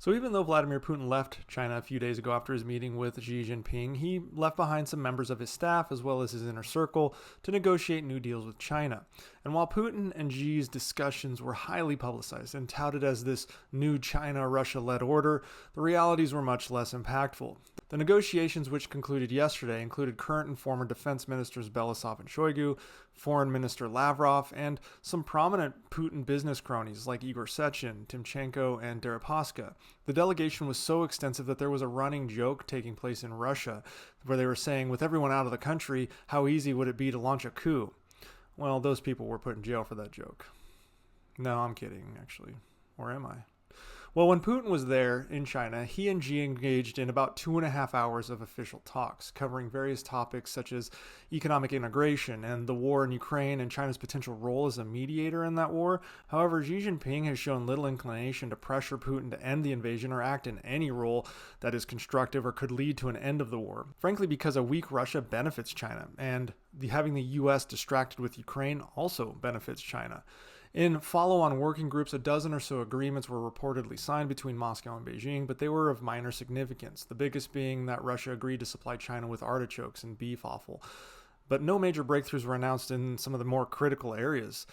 So even though Vladimir Putin left China a few days ago after his meeting with Xi Jinping, he left behind some members of his staff as well as his inner circle to negotiate new deals with China. And while Putin and Xi's discussions were highly publicized and touted as this new China-Russia-led order, the realities were much less impactful. The negotiations, which concluded yesterday, included current and former defense ministers Belousov and Shoigu, foreign minister Lavrov, and some prominent Putin business cronies like Igor Sechin, Timchenko, and Deripaska. The delegation was so extensive that there was a running joke taking place in Russia, where they were saying, with everyone out of the country, how easy would it be to launch a coup? Well, those people were put in jail for that joke. No, I'm kidding, actually. Or am I? Well, when Putin was there in China, he and Xi engaged in about 2.5 hours of official talks, covering various topics such as economic integration and the war in Ukraine and China's potential role as a mediator in that war. However, Xi Jinping has shown little inclination to pressure Putin to end the invasion or act in any role that is constructive or could lead to an end of the war. Frankly, because a weak Russia benefits China, and having the U.S. distracted with Ukraine also benefits China. In follow-on working groups, a dozen or so agreements were reportedly signed between Moscow and Beijing, but they were of minor significance, the biggest being that Russia agreed to supply China with artichokes and beef offal. But no major breakthroughs were announced in some of the more critical areas.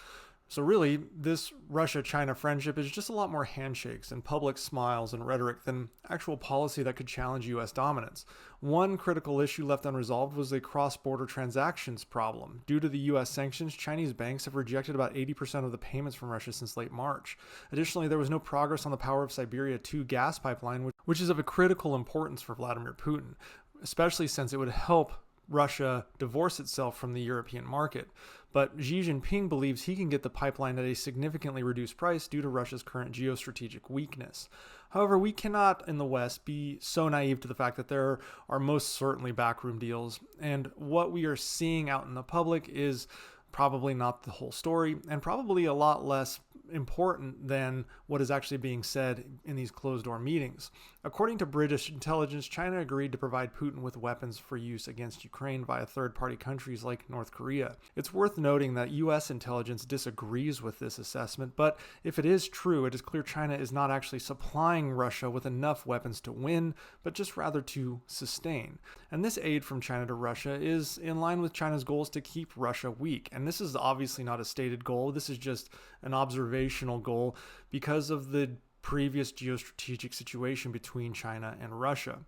So really, this Russia-China friendship is just a lot more handshakes and public smiles and rhetoric than actual policy that could challenge U.S. dominance. One critical issue left unresolved was the cross-border transactions problem. Due to the U.S. sanctions, Chinese banks have rejected about 80% of the payments from Russia since late March. Additionally, there was no progress on the Power of Siberia 2 gas pipeline, which is of a critical importance for Vladimir Putin, especially since it would help Russia divorce itself from the European market. But Xi Jinping believes he can get the pipeline at a significantly reduced price due to Russia's current geostrategic weakness. However, we cannot in the West be so naive to the fact that there are most certainly backroom deals, and what we are seeing out in the public is probably not the whole story, and probably a lot less important than what is actually being said in these closed-door meetings. According to British intelligence, China agreed to provide Putin with weapons for use against Ukraine via third-party countries like North Korea. It's worth noting that U.S. intelligence disagrees with this assessment, but if it is true, it is clear China is not actually supplying Russia with enough weapons to win, but just rather to sustain. And this aid from China to Russia is in line with China's goals to keep Russia weak. And this is obviously not a stated goal. This is just an observational goal because of the previous geostrategic situation between China and Russia.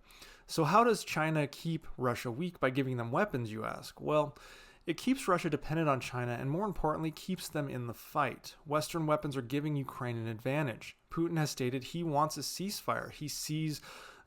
So how does China keep Russia weak by giving them weapons, you ask? Well, it keeps Russia dependent on China and, more importantly, keeps them in the fight. Western weapons are giving Ukraine an advantage. Putin has stated he wants a ceasefire. He sees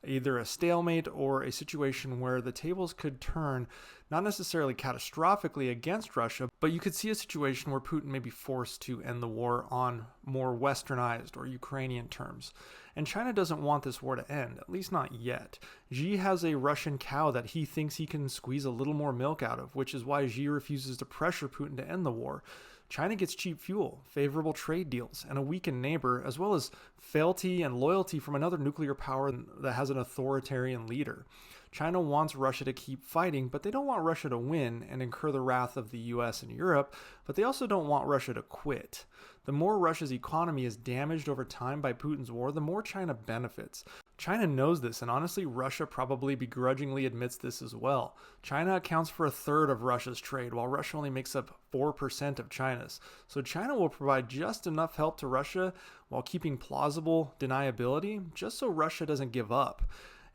either a stalemate or a situation where the tables could turn, not necessarily catastrophically against Russia, but you could see a situation where Putin may be forced to end the war on more westernized or Ukrainian terms. And China doesn't want this war to end, at least not yet. Xi has a Russian cow that he thinks he can squeeze a little more milk out of, which is why Xi refuses to pressure Putin to end the war. China gets cheap fuel, favorable trade deals, and a weakened neighbor, as well as fealty and loyalty from another nuclear power that has an authoritarian leader. China wants Russia to keep fighting, but they don't want Russia to win and incur the wrath of the US and Europe, but they also don't want Russia to quit. The more Russia's economy is damaged over time by Putin's war, the more China benefits. China knows this, and honestly, Russia probably begrudgingly admits this as well. China accounts for 1/3 of Russia's trade, while Russia only makes up 4% of China's. So China will provide just enough help to Russia while keeping plausible deniability, just so Russia doesn't give up.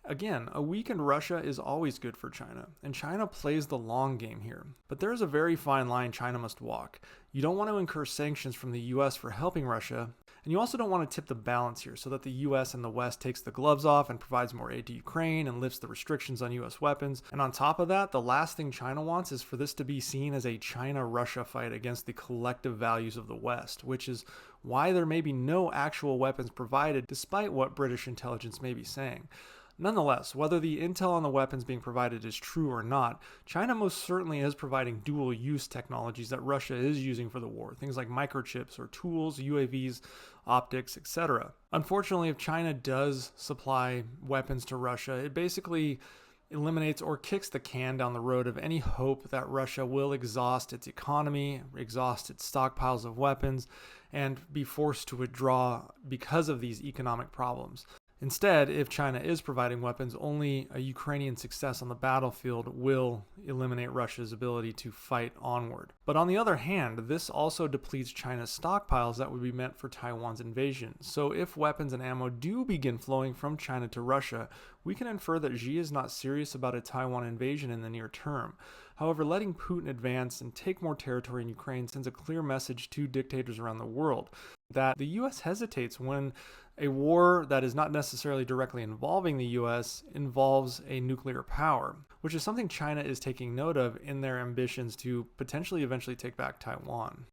Again, a weakened Russia is always good for China, and China plays the long game here. But there is a very fine line China must walk. You don't want to incur sanctions from the US for helping Russia, and you also don't want to tip the balance here so that the US and the West takes the gloves off and provides more aid to Ukraine and lifts the restrictions on US weapons. And on top of that, the last thing China wants is for this to be seen as a China-Russia fight against the collective values of the West, which is why there may be no actual weapons provided despite what British intelligence may be saying. Nonetheless, whether the intel on the weapons being provided is true or not, China most certainly is providing dual-use technologies that Russia is using for the war, things like microchips or tools, UAVs, optics, etc. Unfortunately, if China does supply weapons to Russia, it basically eliminates or kicks the can down the road of any hope that Russia will exhaust its economy, exhaust its stockpiles of weapons, and be forced to withdraw because of these economic problems. Instead, if China is providing weapons, only a Ukrainian success on the battlefield will eliminate Russia's ability to fight onward. But on the other hand, this also depletes China's stockpiles that would be meant for Taiwan's invasion. So if weapons and ammo do begin flowing from China to Russia, we can infer that Xi is not serious about a Taiwan invasion in the near term. However, letting Putin advance and take more territory in Ukraine sends a clear message to dictators around the world that the U.S. hesitates when a war that is not necessarily directly involving the U.S. involves a nuclear power, which is something China is taking note of in their ambitions to potentially eventually take back Taiwan.